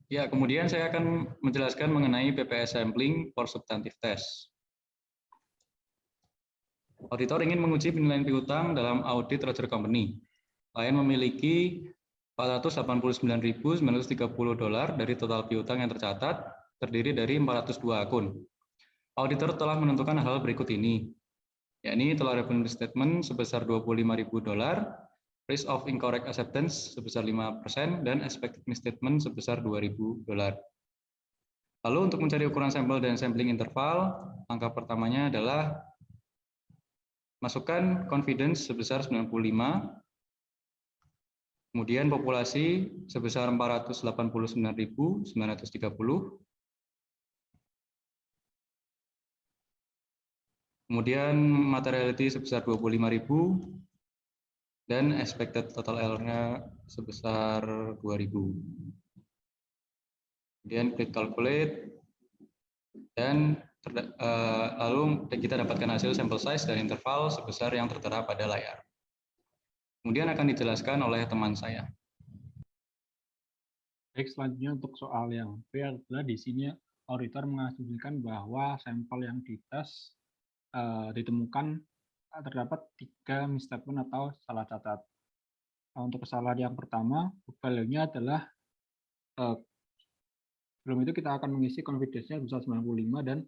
Ya, kemudian saya akan menjelaskan mengenai PPS sampling for substantive test. Auditor ingin menguji penilaian piutang dalam audit Roger Company. Klien memiliki $489.930 dari total piutang yang tercatat, terdiri dari 402 akun. Auditor telah menentukan hal berikut ini, yakni total revenue statement sebesar $25.000, risk of incorrect acceptance sebesar 5%, dan expected misstatement sebesar $2.000. Lalu untuk mencari ukuran sampel dan sampling interval, langkah pertamanya adalah masukkan confidence sebesar 95, kemudian populasi sebesar 489.930, kemudian materiality sebesar 25.000, dan expected total error-nya sebesar 2.000. Kemudian klik calculate, dan lalu kita dapatkan hasil sampel size dan interval sebesar yang tertera pada layar. Kemudian akan dijelaskan oleh teman saya. Baik, selanjutnya untuk soal yang B adalah di sini auditor mengasumsikan bahwa sampel yang dites ditemukan terdapat 3 misstatement atau salah catat. Untuk kesalahan yang pertama, book value-nya adalah sebelum itu kita akan mengisi confidence-nya sebesar 95 dan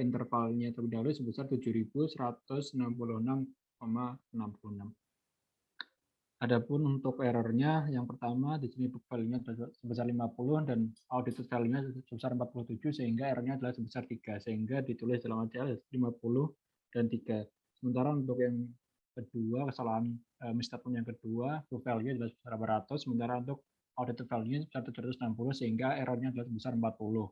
intervalnya terlebih dahulu sebesar 7.166,66. Adapun untuk error-nya yang pertama di sini book value-nya sebesar 50 dan audited value-nya sebesar 47 sehingga error-nya adalah sebesar 3 sehingga ditulis dalam ATL 50 dan 3. Sementara untuk yang kedua, kesalahan misstatement yang kedua, book value adalah sebesar 100, sementara untuk audited value sebesar 760 sehingga error-nya adalah sebesar 40.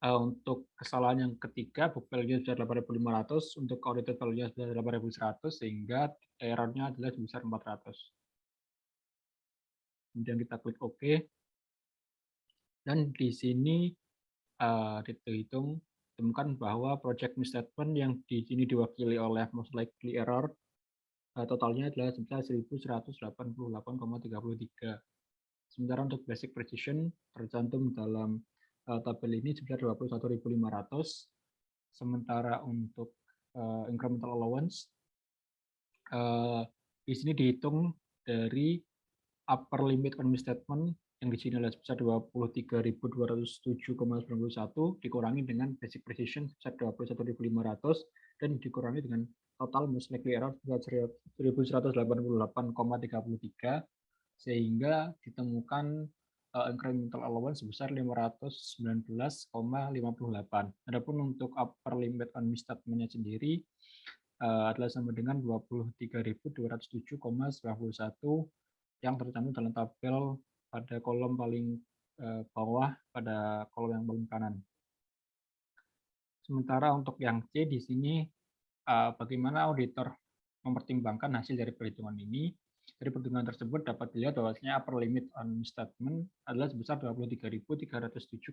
Untuk kesalahan yang ketiga, book value sebesar 8.500, untuk audited value sebesar 8.100 sehingga error-nya adalah sebesar 400. Kemudian kita klik OK. Dan di sini dihitung temukan bahwa project misstatement yang di sini diwakili oleh most likely error totalnya adalah sebesar 1.188,33. Sementara untuk basic precision tercantum dalam tabel ini sebesar 21.500. Sementara untuk incremental allowance di sini dihitung dari upper limit on misstatement yang di sini adalah sebesar 23.207,91 dikurangi dengan basic precision sebesar 21.500 dan dikurangi dengan total most likely error sebesar 1.188,33 sehingga ditemukan incremental allowance sebesar 519,58. Adapun untuk upper limit on misstatement-nya sendiri adalah sama dengan 23.207,91 yang tercantum dalam tabel pada kolom paling bawah pada kolom yang paling kanan. Sementara untuk yang C di sini bagaimana auditor mempertimbangkan hasil dari perhitungan ini. Dari perhitungan tersebut dapat dilihat bahwasanya upper limit on misstatement adalah sebesar 23.307,91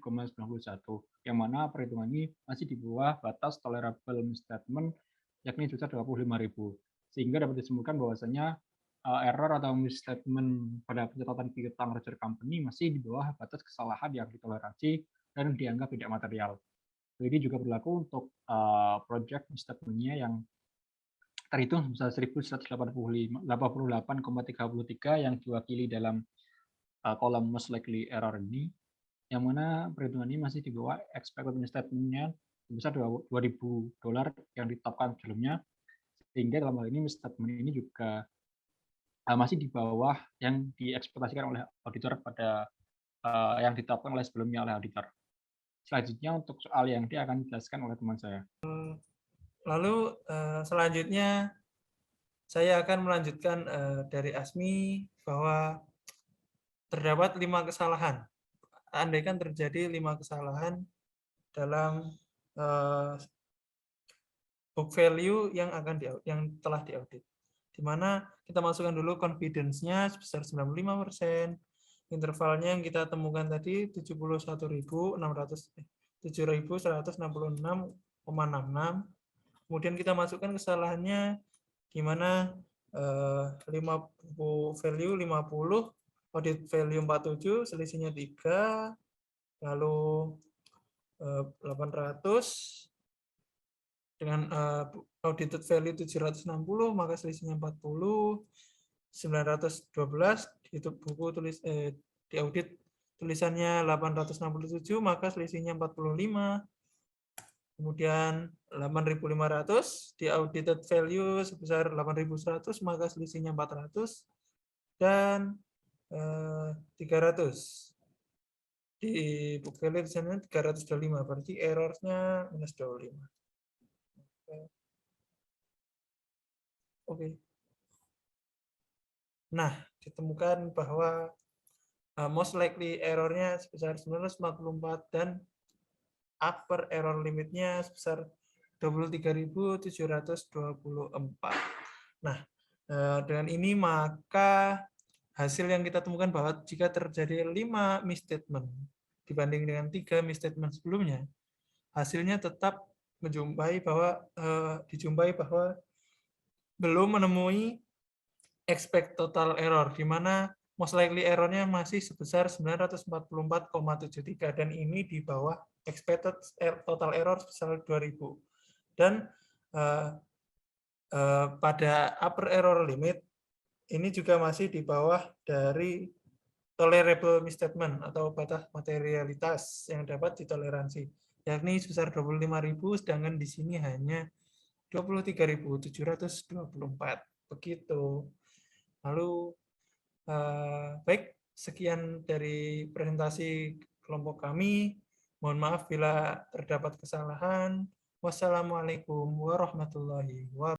yang mana perhitungan ini masih di bawah batas tolerable misstatement yakni sebesar 25.000 sehingga dapat disimpulkan bahwasanya error atau misstatement pada pencatatan piutang Roger Company masih di bawah batas kesalahan yang ditoleransi dan dianggap tidak material. Ini juga berlaku untuk project misstatement-nya yang terhitung sebesar 1.188,33 yang diwakili dalam kolom most likely error ini, yang mana perhitungan ini masih di bawah expected misstatement-nya sebesar $2.000 yang ditetapkan sebelumnya, sehingga dalam hal ini misstatement ini juga masih di bawah yang diekspektasikan oleh auditor pada yang ditetapkan oleh sebelumnya oleh auditor. Selanjutnya untuk soal yang D akan dijelaskan oleh teman saya. Lalu selanjutnya saya akan melanjutkan dari Asmi bahwa terdapat 5 kesalahan. Andaikan terjadi 5 kesalahan dalam book value yang telah diaudit. Di mana kita masukkan dulu confidence-nya sebesar 95%, intervalnya yang kita temukan tadi 7.166,66. Kemudian kita masukkan kesalahannya di mana value 50 audit value 47, selisihnya 3, lalu 800 dengan audited value 760, maka selisihnya 40, 912 di buku di audit tulisannya 867, maka selisihnya 45. Kemudian 8.500 di audited value sebesar 8.100, maka selisihnya 400, dan 300 di book value di sana 325, berarti errornya minus 25. Oke. Nah, ditemukan bahwa most likely errornya sebesar 944 dan upper error limitnya sebesar 23.724. Nah, dengan ini maka hasil yang kita temukan bahwa jika terjadi 5 misstatement dibanding dengan 3 misstatement sebelumnya, hasilnya tetap dijumpai bahwa belum menemui expect total error, di mana most likely error-nya masih sebesar 944,73, dan ini di bawah expected total error sebesar 2000. Dan pada upper error limit ini juga masih di bawah dari tolerable misstatement atau batas materialitas yang dapat ditoleransi, yakni sebesar 25.000, sedangkan di sini hanya 23.724. Begitu. Lalu baik, sekian dari presentasi kelompok kami. Mohon maaf bila terdapat kesalahan. Wassalamualaikum warahmatullahi wabarakatuh.